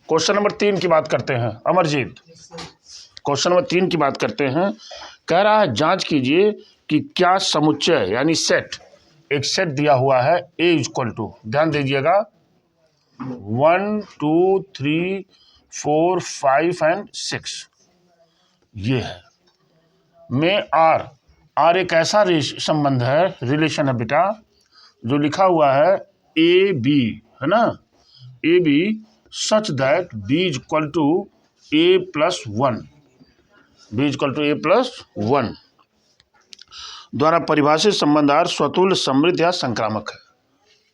Question number 3 की बात करते हैं अमरजीत। क्वेश्चन नंबर 3 की बात करते हैं। कह रहा है जांच कीजिए कि क्या समुच्चय यानी सेट, एक सेट दिया हुआ है ए इक्वल टू, ध्यान दीजिएगा 1 2 3 4 5 एंड 6, ये है में आर एक ऐसा संबंध है, रिलेशन है बेटा, जो लिखा हुआ है ए बी, है ना, A B such that B is equal to A plus 1, B is equal to A plus 1 द्वारा परिभाषित संबंध आर स्वतुल्य, समृद्ध या संक्रामक है।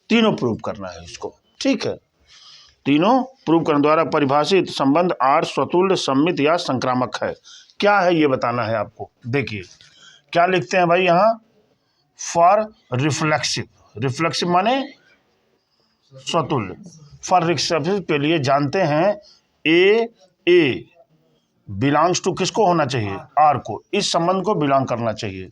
तीनों प्रूव करना है इसको, ठीक है, तीनों प्रूव करने द्वारा परिभाषित संबंध आर स्वतुल्य, सममित या संक्रामक है। क्या है ये बताना है आपको। देखिए क्या लिखते हैं भाई यहाँ, फॉर रिफ्लेक्सिव, रिफ्लेक्सिव माने स्वतुल्य, फॉर रिफ्लेक्सिव के लिए जानते हैं ए बिलोंग्स टू किसको होना चाहिए, आर को, इस संबंध को बिलोंग करना चाहिए।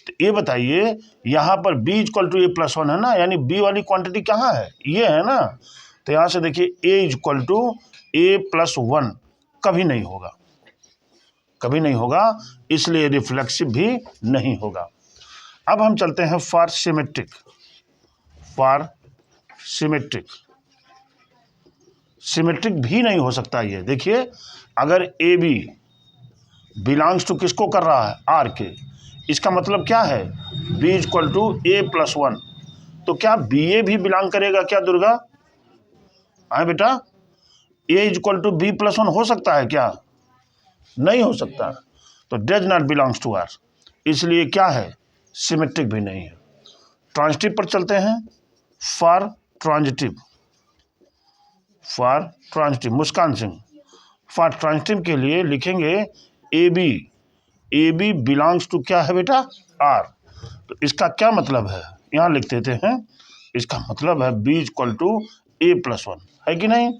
तो ये बताइए यहाँ पर B equal to A plus 1 है ना, यानी बी वाली क्वांटिटी कहाँ है, ये है ना। तो यहाँ से देखिए ए इक्वल टू ए प्लस 1 कभी नहीं होगा, कभी नहीं होगा, इसलिए रिफ्लेक्सिव भी नहीं होगा। अब हम चलते हैं for symmetric, for symmetric, symmetric भी नहीं हो सकता ये। देखिए अगर ए बी बिलोंग्स टू किसको कर रहा है, आर के, इसका मतलब क्या है, B equal to A plus 1, तो क्या बी ए भी बिलोंग करेगा क्या दुर्गा, है बेटा, a equal to B plus 1 हो सकता है क्या, नहीं हो सकता, तो does not belongs to R, इसलिए क्या है, सिमेट्रिक भी नहीं है। ट्रांजिटिव पर चलते हैं, for transitive, for transitive Muskan Singh, for transitive के लिए लिखेंगे ए बी बिलोंग्स टू क्या है बेटा, आर, तो इसका क्या मतलब है, यहाँ लिख देते हैं, इसका मतलब है B equal to A plus 1, है कि नहीं।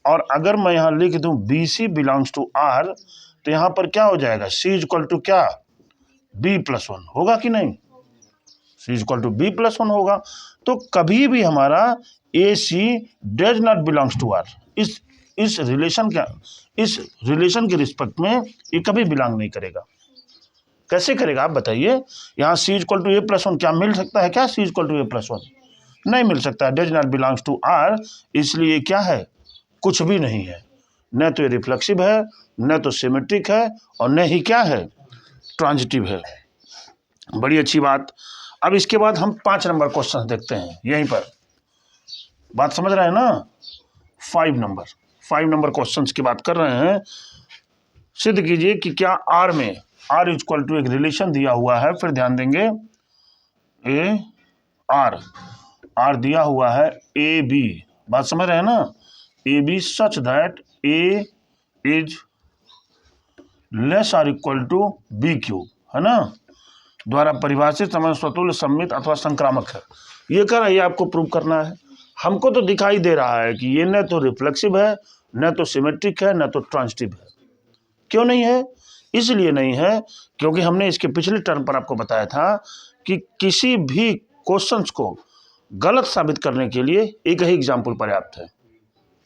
और अगर मैं यहाँ लिख दूं B C belongs to R, तो यहाँ पर क्या हो जाएगा, सी इक्वल टू क्या, बी प्लस 1 होगा कि नहीं, C equal to B plus 1 होगा। तो कभी भी हमारा A C does not belongs to R, इस रिलेशन के रिस्पेक्ट में ये कभी बिलोंग नहीं करेगा। कैसे करेगा आप बताइए, यहाँ c equal to A plus 1 क्या मिल सकता है क्या, c equal to A plus 1 नहीं मिल सकता, does not belongs to R, इसलिए क्या है, कुछ भी नहीं है, न तो ये रिफ्लेक्सिव है, न तो सिमेट्रिक है, और न ही क्या है, ट्रांजिटिव है। बड़ी अच्छी बात। अब इसके बाद हम 5 नंबर क्वेश्चन देखते हैं, यहीं पर बात समझ रहे हैं ना, 5 नंबर क्वेश्चंस की बात कर रहे हैं। सिद्ध कीजिए कि क्या आर में आर इक्वल टू एक रिलेशन दिया हुआ है, फिर ध्यान देंगे ए आर दिया हुआ है ए बी, बात समझ रहे हैं ना, A B such that a is less or equal to b cube, है ना, द्वारा परिभाषित संबंध स्वतुल्य, सममित अथवा संक्रामक है। ये कर रही है, आपको प्रूव करना है। हमको तो दिखाई दे रहा है कि ये न तो रिफ्लेक्सिव है, न तो सिमेट्रिक है, न तो ट्रांजिटिव है। क्यों नहीं है, इसलिए नहीं है क्योंकि हमने इसके पिछले टर्म पर आपको बताया था कि किसी भी क्वेश्चंस को गलत साबित करने के लिए एक ही एग्जाम्पल पर्याप्त है,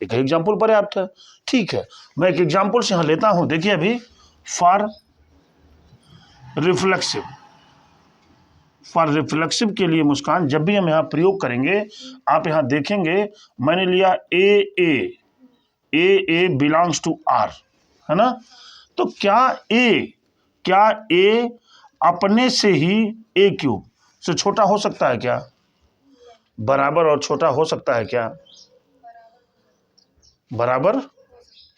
एक ही एग्जाम्पल पर्याप्त है। ठीक है, मैं एक एग्जाम्पल से यहाँ लेता हूँ। देखिए अभी फॉर रिफ्लेक्सिव, फॉर रिफ्लेक्सिव के लिए मुस्कान जब भी हम यहाँ प्रयोग करेंगे, आप यहाँ देखेंगे मैंने लिया ए बिलोंग्स टू आर, है ना, तो क्या ए अपने से ही ए क्यूब से छोटा हो सकता है क्या, बराबर और छोटा हो सकता है क्या, बराबर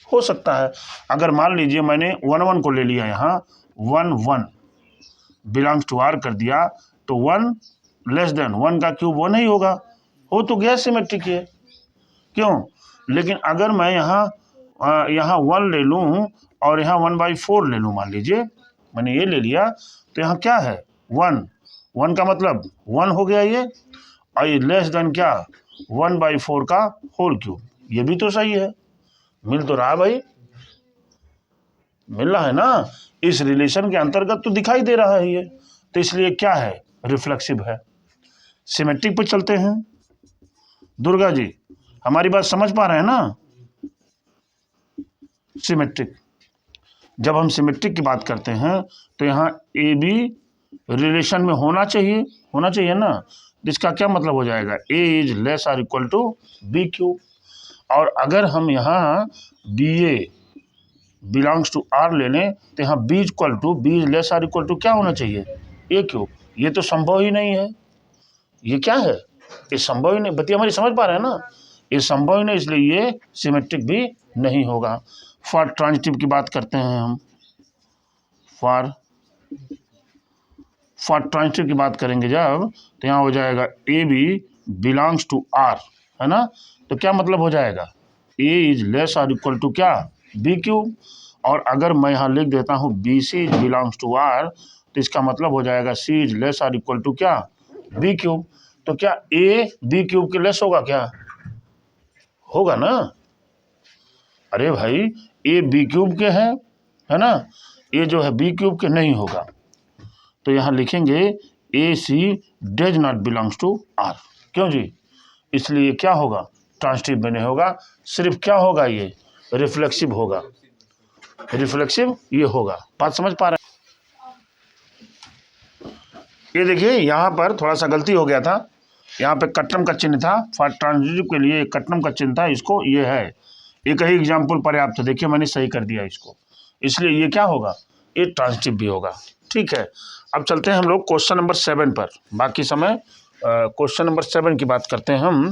हो सकता है। अगर मान लीजिए मैंने 1 को ले लिया, यहाँ 1 बिलोंग्स टू आर कर दिया, तो 1 लेस देन 1 का क्यूब 1 ही होगा, हो तो गया सिमेट्रिक है, क्यों। लेकिन अगर मैं यहाँ 1 ले लूँ और यहाँ 1/4 ले लूँ, मान लीजिए मैंने ये ले लिया, तो यहाँ क्या है, 1 का मतलब 1 हो गया ये, और ये लेस देन क्या, 1/4 का होल क्यूब, ये भी तो सही है, मिल तो रहा भाई, मिल रहा है ना, इस रिलेशन के अंतर्गत तो दिखाई दे रहा है ये, तो इसलिए क्या है, रिफ्लेक्सिव है। सिमेट्रिक पर चलते हैं। दुर्गा जी हमारी बात समझ पा रहे हैं ना, सिमेट्रिक। जब हम सिमेट्रिक की बात करते हैं तो यहाँ ए बी रिलेशन में होना चाहिए ना। इसका क्या मतलब हो जाएगा, a is less or equal to b cube. और अगर हम यहाँ b a belongs to R ले लें तो यहाँ b equal to b is less or equal to क्या होना चाहिए, ए क्यूब। ये तो संभव ही नहीं है। ये क्या है, ये संभव ही नहीं। बत्ती हमारी समझ पा रहे हैं ना, ये संभव ही नहीं, इसलिए ये सिमेट्रिक भी नहीं होगा। फॉर ट्रांजिटिव की बात करते हैं हम, फॉर ट्रांजिटिव की बात करेंगे जब, तो यहाँ हो जाएगा a b belongs to R, है ना। तो क्या मतलब हो जाएगा, ए इज लेस और इक्वल टू क्या, बी क्यूब। और अगर मैं यहाँ लिख देता हूँ b c is belongs to R, तो इसका मतलब हो जाएगा सी इज लेस और इक्वल टू क्या, बी क्यूब। तो क्या ए बी क्यूब के लेस होगा क्या, होगा ना। अरे भाई ए बी क्यूब के है ना, ए जो है बी क्यूब के नहीं होगा। तो यहाँ लिखेंगे a C does not belongs to R. क्यों जी, इसलिए क्या होगा, ट्रांजिटिव में नहीं होगा। सिर्फ क्या होगा, ये रिफ्लेक्सिव होगा, रिफ्लेक्सिव ये होगा। बात समझ पा रहे हैं। ये देखिए यहाँ पर थोड़ा सा गलती हो गया था, यहाँ पे कट्टम का चिन्ह था। फॉर ट्रांजिटिव के लिए कट्टम का चिन्ह था, इसको ये है। एक ही एग्जाम्पल पर्याप्त है, देखिए मैंने सही कर दिया इसको, इसलिए ये क्या होगा, ये ट्रांजिटिव भी होगा। ठीक है, अब चलते हैं हम लोग क्वेश्चन नंबर 7 पर। बाकी समय क्वेश्चन नंबर 7 की बात करते हैं हम।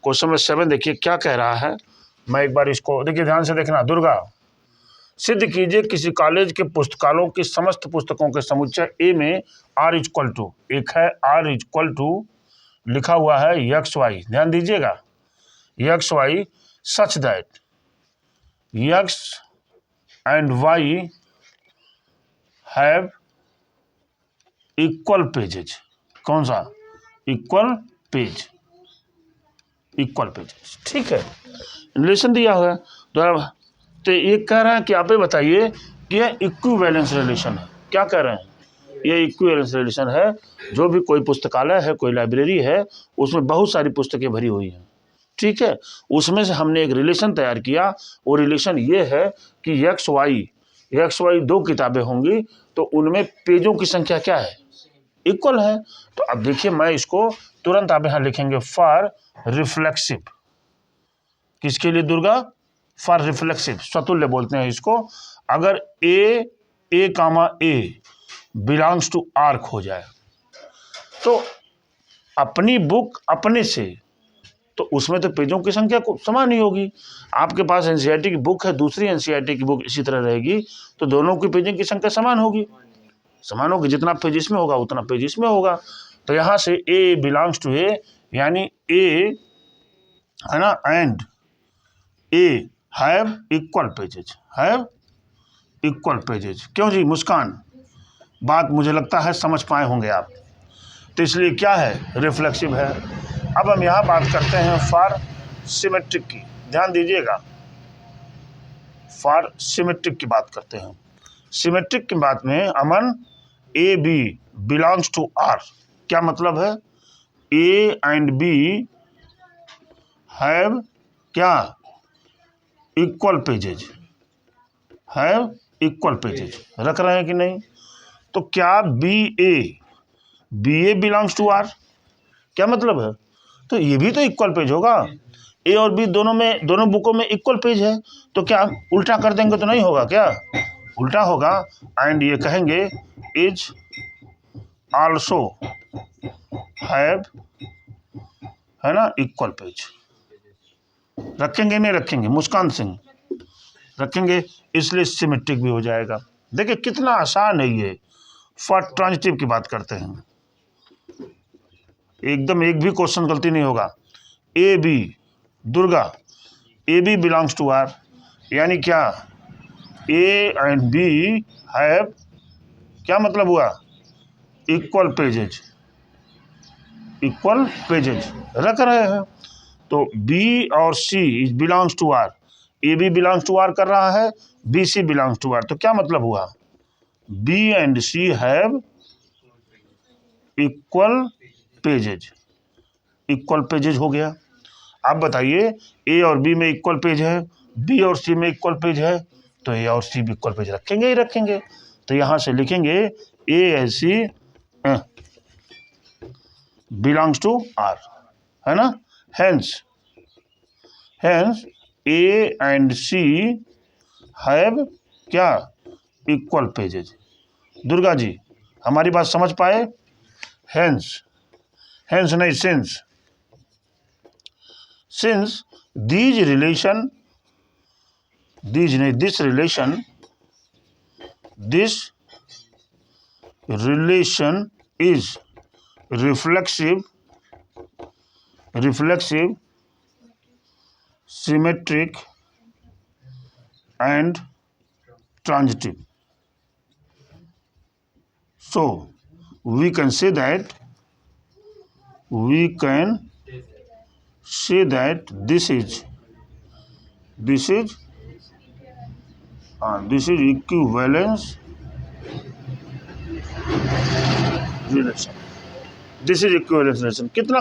क्वेश्चन नंबर 7 देखिए क्या कह रहा है। मैं एक बार इसको देखिए ध्यान से देखना। दुर्गा, सिद्ध कीजिए किसी कॉलेज के पुस्तकालयों की समस्त पुस्तकों के समुच्चय ए में आर इक्वल टू, एक है आर इक्वल टू लिखा हुआ है यक्स वाई, ध्यान दीजिएगा, x y such that x and y have equal pages. कौन सा, इक्वल पेज, इक्वल पेजेज। ठीक है, रिलेशन दिया हुआ है। तो ये कह रहा है कि आप ये बताइए कि यह इक्विवेलेंस रिलेशन है। क्या कह रहे हैं, ये इक्विवेलेंस रिलेशन है। जो भी कोई पुस्तकालय है, कोई लाइब्रेरी है, उसमें बहुत सारी पुस्तकें भरी हुई हैं। ठीक है, उसमें से हमने एक रिलेशन तैयार किया। वो रिलेशन ये है कि एक्स वाई 2 किताबें होंगी, तो उनमें पेजों की संख्या क्या है, इक्वल है। तो अब देखिए मैं इसको तुरंत आप यहाँ लिखेंगे फॉर रिफ्लेक्सिव। किसके लिए दुर्गा, फॉर रिफ्लेक्सिव, स्वतुल्य बोलते हैं इसको। अगर ए कामा ए बिलोंग्स टू आर हो जाए, तो अपनी बुक अपने से, तो उसमें तो पेजों की संख्या समान ही होगी। आपके पास एनसीईआरटी की बुक है, दूसरी एनसीईआरटी की बुक इसी तरह रहेगी, तो दोनों की पेजों की संख्या समान होगी। जितना पेज इसमें होगा उतना पेज इसमें होगा। तो यहाँ से ए बिलोंग्स टू ए, यानी ए है ना, and A have equal pages, have equal pages. क्यों जी मुस्कान, बात मुझे लगता है समझ पाए होंगे आप। तो इसलिए क्या है, रिफ्लेक्सिव है। अब हम यहाँ बात करते हैं फॉर सिमेट्रिक की, ध्यान दीजिएगा, फॉर सिमेट्रिक की बात करते हैं। सिमेट्रिक की बात में Aman a b belongs to R, क्या मतलब है, ए एंड बी हैव क्या, equal pages, have equal pages. रख रहे हैं कि नहीं। तो क्या b a belongs to R, क्या मतलब है, तो ये भी तो इक्वल पेज होगा। ए और बी दोनों बुकों में इक्वल पेज है, तो क्या उल्टा कर देंगे तो नहीं होगा क्या, उल्टा होगा। एंड ये कहेंगे इज आल्सो हैव, है ना, इक्वल पेज। रखेंगे नहीं रखेंगे, मुस्कान सिंह, रखेंगे, इसलिए सिमेट्रिक भी हो जाएगा। देखिए कितना आसान है ये। फॉर ट्रांजिटिव की बात करते हैं, एकदम एक भी क्वेश्चन गलती नहीं होगा। A b Durga, a b belongs to R, यानी क्या, ए एंड बी हैव, क्या मतलब हुआ, इक्वल पेजेज, इक्वल पेजेज रख रहे हैं। तो बी और c is belongs to R, a b belongs to R कर रहा है, b C belongs to R, तो क्या मतलब हुआ, b and c have equal pages, equal pages हो गया। आप बताइए ए और बी में इक्वल पेज है, बी और सी में इक्वल पेज है तो ए और सी भी इक्वल पेज रखेंगे ही रखेंगे। तो यहाँ से लिखेंगे a and c belongs to R, है ना। Hence a and c have क्या, इक्वल पेजेज। दुर्गा जी हमारी बात समझ पाए? हेंस नहीं since this relation is reflexive, symmetric and transitive. So we can say that this is equivalence relation. This is equivalence relation. कितना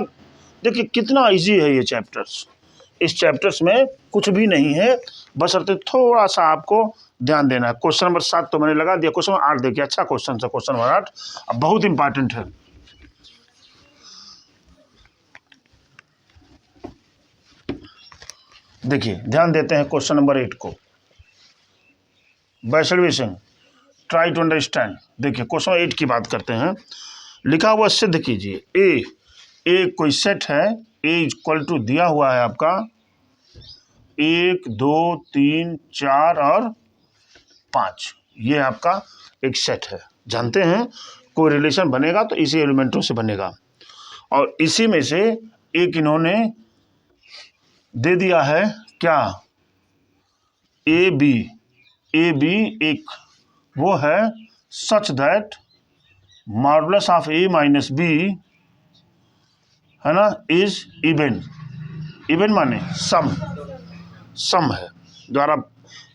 देखिए कितना इजी है ये चैप्टर्स। इस चैप्टर्स में कुछ भी नहीं है, बस थोड़ा सा आपको ध्यान देना है। क्वेश्चन नंबर 7 तो मैंने लगा दिया, क्वेश्चन नंबर 8 देखिए, अच्छा क्वेश्चन है क्वेश्चन नंबर 8, अब बहुत इंपॉर्टेंट है। देखिए ध्यान देते हैं क्वेश्चन नंबर 8 को। बैसलवेशन ट्राई टू अंडरस्टैंड। देखिए क्वेश्चन 8 की बात करते हैं। लिखा हुआ सिद्ध कीजिए ए कोई सेट है, ए इक्वल टू दिया हुआ है आपका 1 2 3 4 और 5, ये आपका एक सेट है। जानते हैं कोई रिलेशन बनेगा तो इसी एलिमेंटों से बनेगा, और इसी में से एक इन्होंने दे दिया है क्या, ए बी एक वो है such that modulus of a minus b, है ना, इज इवन माने सम है, द्वारा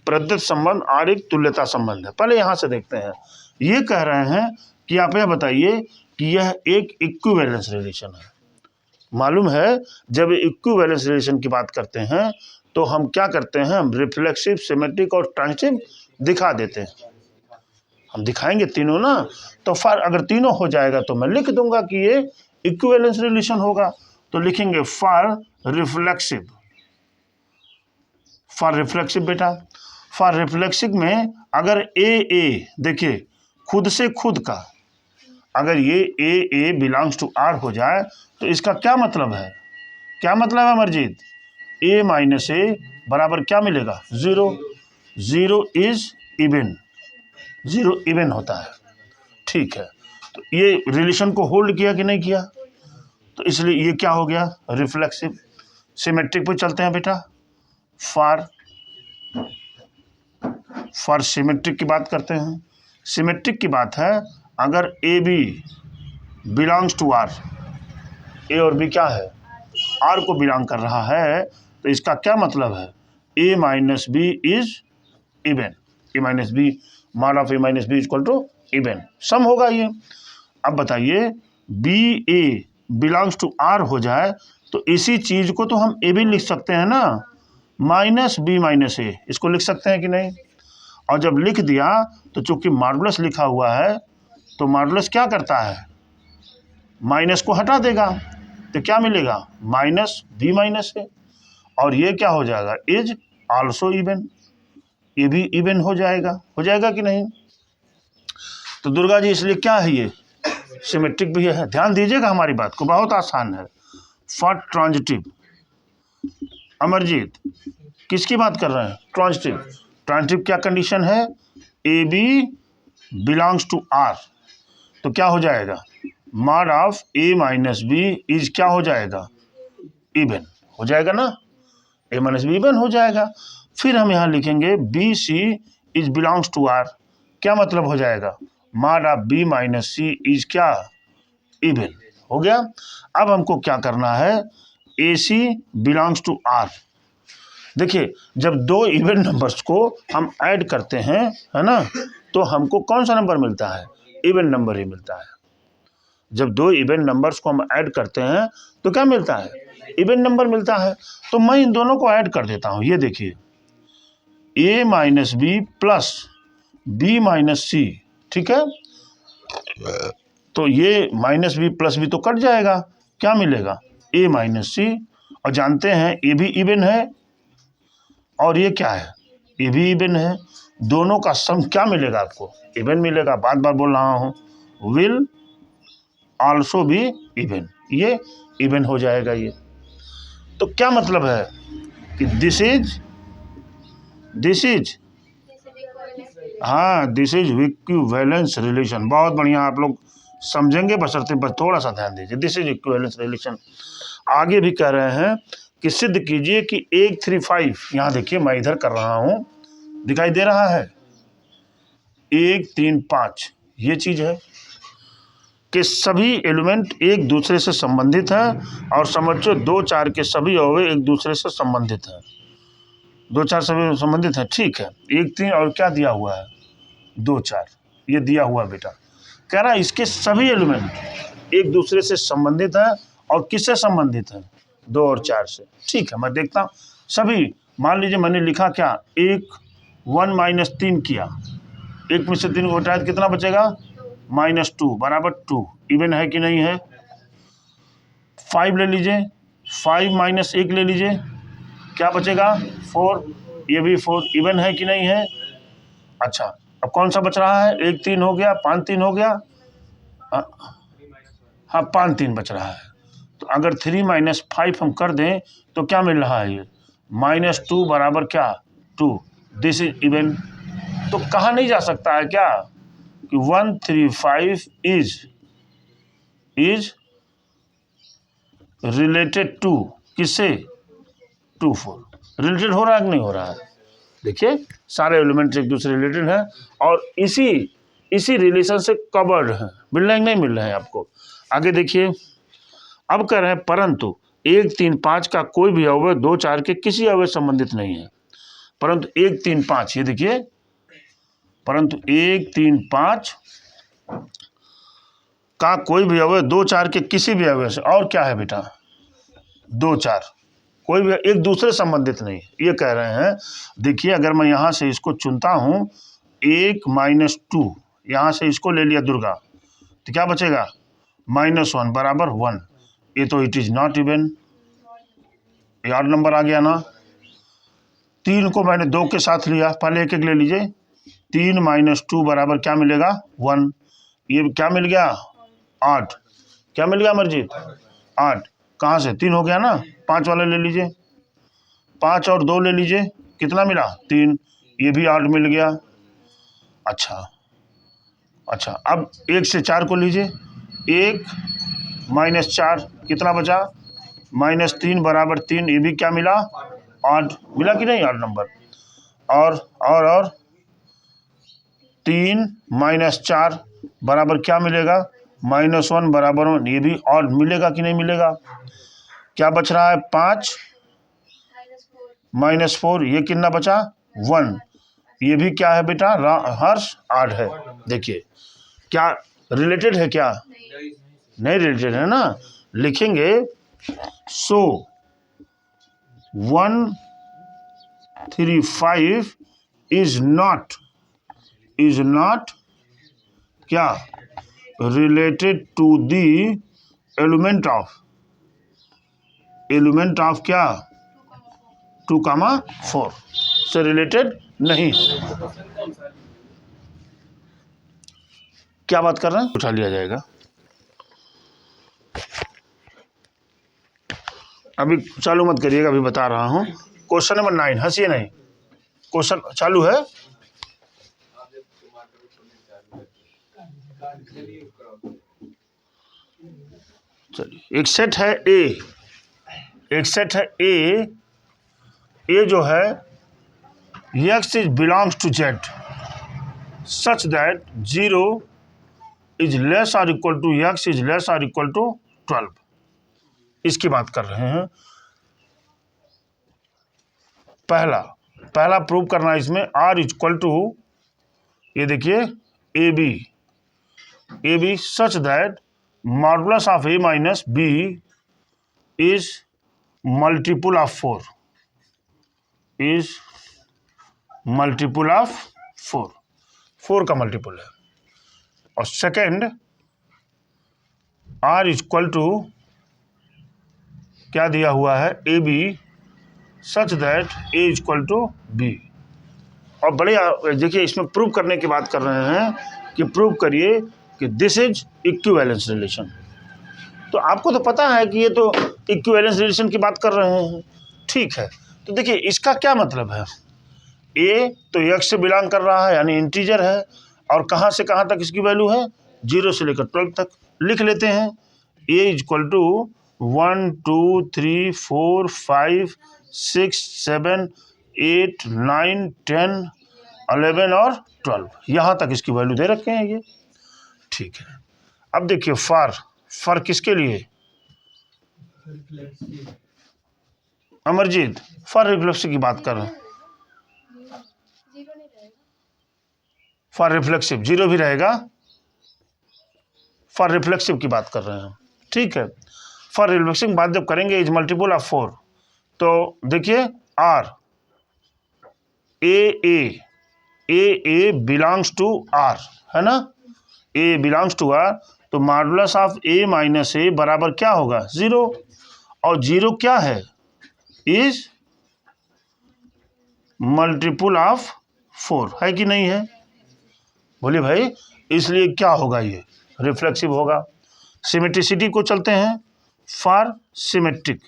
प्रदत्त संबंध और एक तुल्यता संबंध है। पहले यहां से देखते हैं। ये कह रहे हैं कि आप यह बताइए कि यह एक इक्विवेलेंस रिलेशन है। मालूम है जब इक्विवेलेंस रिलेशन की बात करते हैं तो हम क्या करते हैं, हम रिफ्लेक्सिव, सिमेट्रिक और ट्रांजिटिव दिखा देते हैं। हम दिखाएंगे तीनों ना, तो फिर अगर तीनों हो जाएगा तो मैं लिख दूंगा कि ये इक्विवेलेंस रिलेशन होगा। तो लिखेंगे फॉर रिफ्लेक्सिव बेटा। फॉर रिफ्लेक्सिव में अगर ए देखिए खुद से खुद का, अगर ये ए बिलोंग्स टू आर हो जाए तो इसका क्या मतलब है, अमरजीत? ए माइनस ए बराबर क्या मिलेगा, 0 इज इवन होता है। ठीक है, तो ये रिलेशन को होल्ड किया कि नहीं किया, तो इसलिए ये क्या हो गया, रिफ्लेक्सिव। सिमेट्रिक पे चलते हैं बेटा। फॉर सिमेट्रिक की बात करते हैं। सिमेट्रिक की बात है अगर a b belongs to R, a और बी क्या है, आर को बिलोंग कर रहा है, तो इसका क्या मतलब है, a minus b is even, a minus b mod of a minus b equal to even, सम होगा ये। अब बताइए b a belongs to R हो जाए तो इसी चीज को तो हम ए भी लिख सकते हैं ना, माइनस बी माइनस ए, इसको लिख सकते हैं कि नहीं। और जब लिख दिया तो चूंकि मॉडुलस लिखा हुआ है तो मॉडुलस क्या करता है, माइनस को हटा देगा, तो क्या मिलेगा, माइनस बी माइनस ए, और ये क्या हो जाएगा, इज आल्सो इवन, ये भी इवन हो जाएगा कि नहीं। तो दुर्गा जी इसलिए क्या है, ये सिमेट्रिक भी है। ध्यान दीजिएगा हमारी बात को, बहुत आसान है। फॉर ट्रांजिटिव, अमरजीत किसकी बात कर रहे हैं, ट्रांजिटिव क्या कंडीशन है, a b belongs to R, तो क्या हो जाएगा, mod of a minus b is क्या हो जाएगा, इवन हो जाएगा ना, ए माइनस बी इवन हो जाएगा। फिर हम यहाँ लिखेंगे b c is belongs to R, क्या मतलब हो जाएगा, mod of b minus c is क्या, इवन हो गया। अब हमको क्या करना है, a c belongs to R. देखिए जब दो इवन नंबर्स को हम ऐड करते हैं, है ना, तो हमको कौन सा नंबर मिलता है, इवन नंबर ही मिलता है। जब दो इवन नंबर्स को हम ऐड करते हैं तो क्या मिलता है, इवन नंबर मिलता है। तो मैं इन दोनों को ऐड कर देता हूँ। ये देखिए a minus b plus b minus c, ठीक है। तो ये माइनस बी प्लस बी तो कट जाएगा, क्या मिलेगा, ए माइनस सी। और जानते हैं ए भी इवन है और ये क्या है, ये भी इवन है, दोनों का सम क्या मिलेगा आपको, इवन मिलेगा। बार बार बोल रहा हूँ, विल आल्सो बी इवन, ये इवन हो जाएगा ये। तो क्या मतलब है कि दिस इज हाँ, दिस इज इक्विवेलेंस रिलेशन। बहुत बढ़िया, आप लोग समझेंगे, बशर्ते बस थोड़ा सा ध्यान दीजिए। This is equivalence relation. आगे भी कह रहे हैं कि सिद्ध कीजिए कि 135, यहाँ देखिए मैं इधर कर रहा हूँ, दिखाई दे रहा है 135, ये चीज है कि सभी एलिमेंट एक दूसरे से संबंधित हैं। और समझो 2 4 के सभी अवयव एक दूसरे से संबंधित हैं, 2 4 सभी संबंधित हैं, ठीक है। 1 3 और क्या दिया हुआ है, 2 4, ये दिया हुआ बेटा। कह रहा है इसके सभी एलिमेंट एक दूसरे से संबंधित हैं। और किससे संबंधित हैं, 2 और 4 से, ठीक है। मैं देखता हूँ सभी, मान लीजिए मैंने लिखा क्या, 1 माइनस 3 किया, 1 में से 3 को हटाया कितना बचेगा, -2 बराबर 2, इवन है कि नहीं है। 5 ले लीजिए, 5 माइनस 1 ले लीजिए, क्या बचेगा, 4, ये भी 4, इवन है कि नहीं है। अच्छा, अब कौन सा बच रहा है, 1 3 हो गया, 5 3 हो गया, हाँ 5 3 बच रहा है। तो अगर 3 माइनस 5 हम कर दें तो क्या मिल रहा है, ये -2 बराबर क्या, 2, दिस इज इवन। तो कहा नहीं जा सकता है क्या कि 135 इज रिलेटेड टू किससे, 2 4। रिलेटेड हो रहा है कि नहीं हो रहा है, देखिए सारे एलिमेंट्स एक दूसरे रिलेटेड हैं और इसी रिलेशन से कवर्ड हैं, मिल रहे हैं नहीं मिल रहे हैं आपको। आगे देखिए, अब कह रहे हैं परंतु 1 3 5 का कोई भी अवयव 2 4 के किसी अवयव संबंधित नहीं है। परंतु 1 3 5, ये देखिए, परंतु 1 3 5 का कोई भी अवयव 2 4 के किसी भी अवयव से, और क्या है बेटा, 2 4 कोई भी एक दूसरे संबंधित नहीं, ये कह रहे हैं। देखिए अगर मैं यहाँ से इसको चुनता हूँ 1 -2, यहाँ से इसको ले लिया दुर्गा, तो क्या बचेगा, -1 बराबर 1, ये तो इट इज नॉट इवन, ये ऑड नंबर आ गया ना। 3 को मैंने 2 के साथ लिया, पहले एक एक ले लीजिए, 3 -2 बराबर क्या मिलेगा, 1, ये क्या मिल गया, 8, क्या मिल गया अमरजीत, 8, कहाँ से 3 हो गया ना, 5 वाला ले लीजिए, 5 और 2 ले लीजिए, कितना मिला, 3, ये भी 8 मिल गया। अच्छा, अब 1 से 4 को लीजिए, 1 -4 कितना बचा, -3 बराबर 3, ये भी क्या मिला, 8 मिला कि नहीं, 8 नंबर। और 3 -4 बराबर क्या मिलेगा, -1 बराबर 1, ये भी और मिलेगा कि नहीं मिलेगा। क्या बच रहा है, 5 -4, ये कितना बचा, 1, ये भी क्या है बेटा, हर्ष 8 है। देखिए क्या रिलेटेड है, क्या नहीं रिलेटेड है ना, लिखेंगे सो 135 इज नॉट क्या, related to the element of क्या, 2, 4 से रिलेटेड नहीं। क्या बात कर रहे हैं, उठा लिया जाएगा। अभी चालू मत करिएगा, अभी बता रहा हूं। क्वेश्चन नंबर 9, हंसिए नहीं, क्वेश्चन चालू है। चलिए, एक सेट है ए जो है x is belongs to z such that 0 is less और equal to x is less और इक्वल टू 12, इसकी बात कर रहे हैं। पहला प्रूव करना है इसमें, r इक्वल टू, ये देखिए a B such that modulus of a minus b is multiple of 4, is multiple of 4, 4 का मल्टीपल है। और सेकेंड R इक्वल टू क्या दिया हुआ है, a B such that a equal to b. और बड़े देखिए इसमें प्रूव करने की बात कर रहे हैं कि प्रूव करिए कि दिस इज इक्विवेलेंस रिलेशन। तो आपको तो पता है कि ये तो इक्विवेलेंस रिलेशन की बात कर रहे हैं, ठीक है। तो देखिए इसका क्या मतलब है, ए तो x से बिलोंग कर रहा है यानी इंटीजर है, और कहाँ से कहाँ तक इसकी वैल्यू है, 0 से लेकर 12 तक। लिख लेते हैं a इक्वल टू 1 2 3 4 5 6 7 8 9 10 11 और 12, यहाँ तक इसकी वैल्यू दे रखे हैं ये, ठीक है। अब देखिए फॉर किसके लिए, अमरजीत फॉर रिफ्लेक्सिव की बात कर रहे हैं, फॉर रिफ्लेक्सिव 0 भी रहेगा, फॉर रिफ्लेक्सिव की बात कर रहे हैं, ठीक है। फॉर रिफ्लेक्सिव की बात जब करेंगे इज मल्टीपल ऑफ 4, तो देखिए R a belongs to R है ना, ए बिलोंग्स टू आर, तो modulus of a minus a बराबर क्या होगा, 0। और 0 क्या है, इज मल्टीपल ऑफ 4 है कि नहीं है, बोलिए भाई। इसलिए क्या होगा, ये रिफ्लेक्सिव होगा। सिमेट्रिसिटी को चलते हैं, फॉर सिमेट्रिक,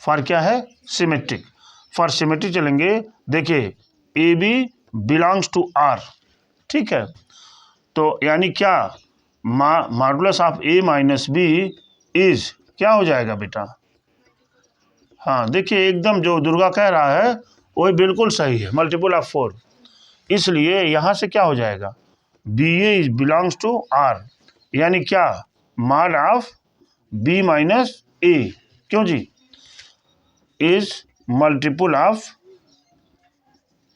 फॉर क्या है, सिमेट्रिक, फॉर सिमेट्रिक चलेंगे। देखिए a b belongs to R, ठीक है। तो यानी क्या, modulus of a minus b is क्या हो जाएगा बेटा, हाँ देखिए एकदम जो दुर्गा कह रहा है वही बिल्कुल सही है, मल्टीपल ऑफ 4। इसलिए यहाँ से क्या हो जाएगा, b a is belongs to R, यानी क्या, mod of b minus a, क्यों जी, इज मल्टीपल ऑफ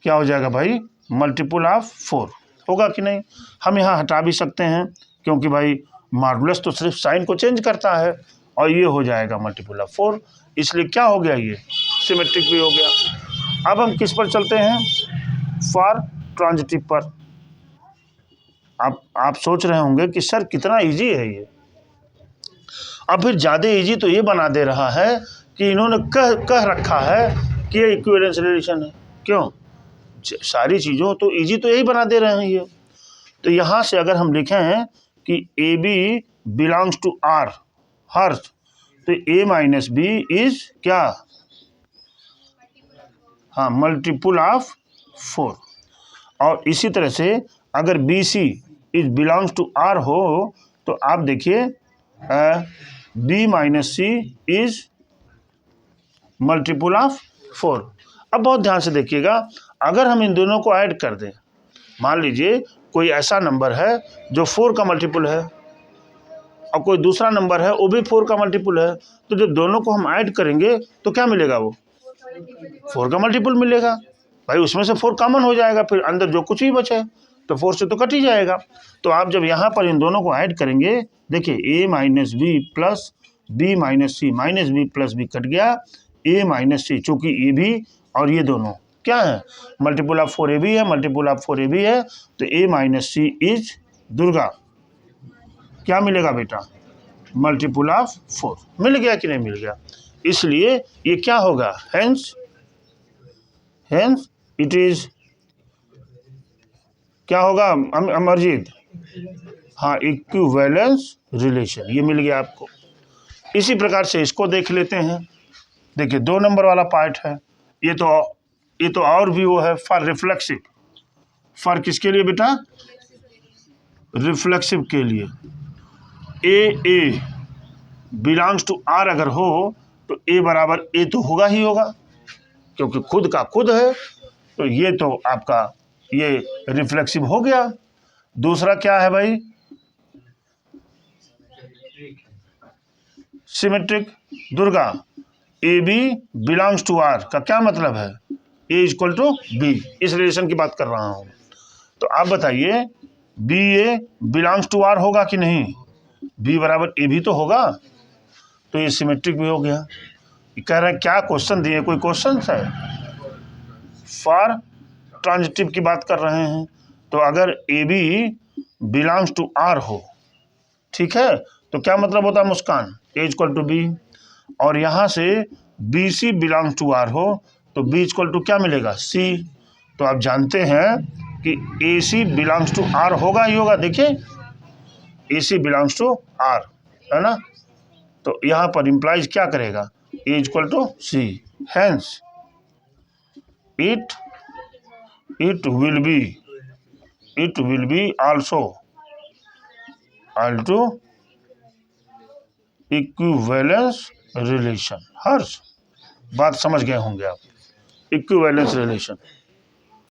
क्या हो जाएगा भाई, मल्टीपल ऑफ 4 होगा कि नहीं। हम यहाँ हटा भी सकते हैं क्योंकि भाई मॉडुलस तो सिर्फ साइन को चेंज करता है, और ये हो जाएगा मल्टीपल ऑफ 4, इसलिए क्या हो गया, ये सिमेट्रिक भी हो गया। अब हम किस पर चलते हैं, फॉर ट्रांजिटिव पर। आप सोच रहे होंगे कि सर कितना इजी है ये, अब फिर ज़्यादा इजी तो ये बना दे रहा है कि इन्होंने कह रखा है कि ये इक्विवेलेंस रिलेशन है, क्यों, सारी चीज़ों तो इजी तो यही बना दे रहे हैं ये। तो यहाँ से अगर हम लिखें कि a b belongs to R हर, तो ए माइनस बी इज क्या, हाँ मल्टीपल ऑफ 4। और इसी तरह से अगर b c is belongs to R हो, तो आप देखिए b minus c is multiple of 4। अब बहुत ध्यान से देखिएगा, अगर हम इन दोनों को ऐड कर दें, मान लीजिए कोई ऐसा नंबर है जो 4 का मल्टीपल है और कोई दूसरा नंबर है वो भी 4 का मल्टीपल है, तो जब दोनों को हम ऐड करेंगे तो क्या मिलेगा, वो 4 का मल्टीपल मिलेगा भाई, उसमें से 4 कॉमन हो जाएगा, फिर अंदर जो कुछ भी बचे तो 4 से तो कट ही जाएगा। तो आप जब यहाँ पर इन दोनों को ऐड करेंगे, देखिए a minus b plus b minus c, minus b plus b cut गया, a माइनस सी, चूँकि ए भी और ये दोनों क्या है, मल्टीपल ऑफ 4 ए बी है, मल्टीपल ऑफ 4 ए बी है, तो a minus c is Durga, क्या मिलेगा बेटा, मल्टीपल ऑफ 4। मिल गया कि नहीं मिल गया, इसलिए ये क्या होगा, हेंस इट इज क्या होगा अमरजीत, हाँ इक्विवेलेंस रिलेशन, ये मिल गया आपको। इसी प्रकार से इसको देख लेते हैं, देखिए 2 नंबर वाला पार्ट है, ये तो और भी वो है, फॉर रिफ्लेक्सिव, फॉर किसके लिए बेटा, रिफ्लेक्सिव के लिए। ए बिलोंग्स टू आर अगर हो तो ए बराबर ए तो होगा ही होगा, क्योंकि खुद का खुद है, तो ये तो आपका ये रिफ्लेक्सिव हो गया। दूसरा क्या है भाई, symmetric, Durga a b belongs to R का क्या मतलब है, ए इक्वल टू बी, इस रिलेशन की बात कर रहा हूँ। तो आप बताइए b a belongs to R होगा कि नहीं, बी बराबर ए भी तो होगा, तो ये सिमेट्रिक भी हो गया। कह रहे हैं क्या क्वेश्चन दिए, कोई क्वेश्चन है, फॉर ट्रांजिटिव की बात कर रहे हैं। तो अगर a b belongs to R हो, ठीक है, तो क्या मतलब होता है Muskan, a equal to b. और यहाँ से b C belongs to R हो तो बी इक्वल टू क्या मिलेगा, सी। तो आप जानते हैं कि a c belongs to R होगा ही होगा। देखिए a c belongs to R, है ना। तो यहाँ पर इम्प्लाइज क्या करेगा, a equal to c, hence it will be also equivalence relation. Harsh, बात समझ गए होंगे आप, इक्विवेलेंस रिलेशन।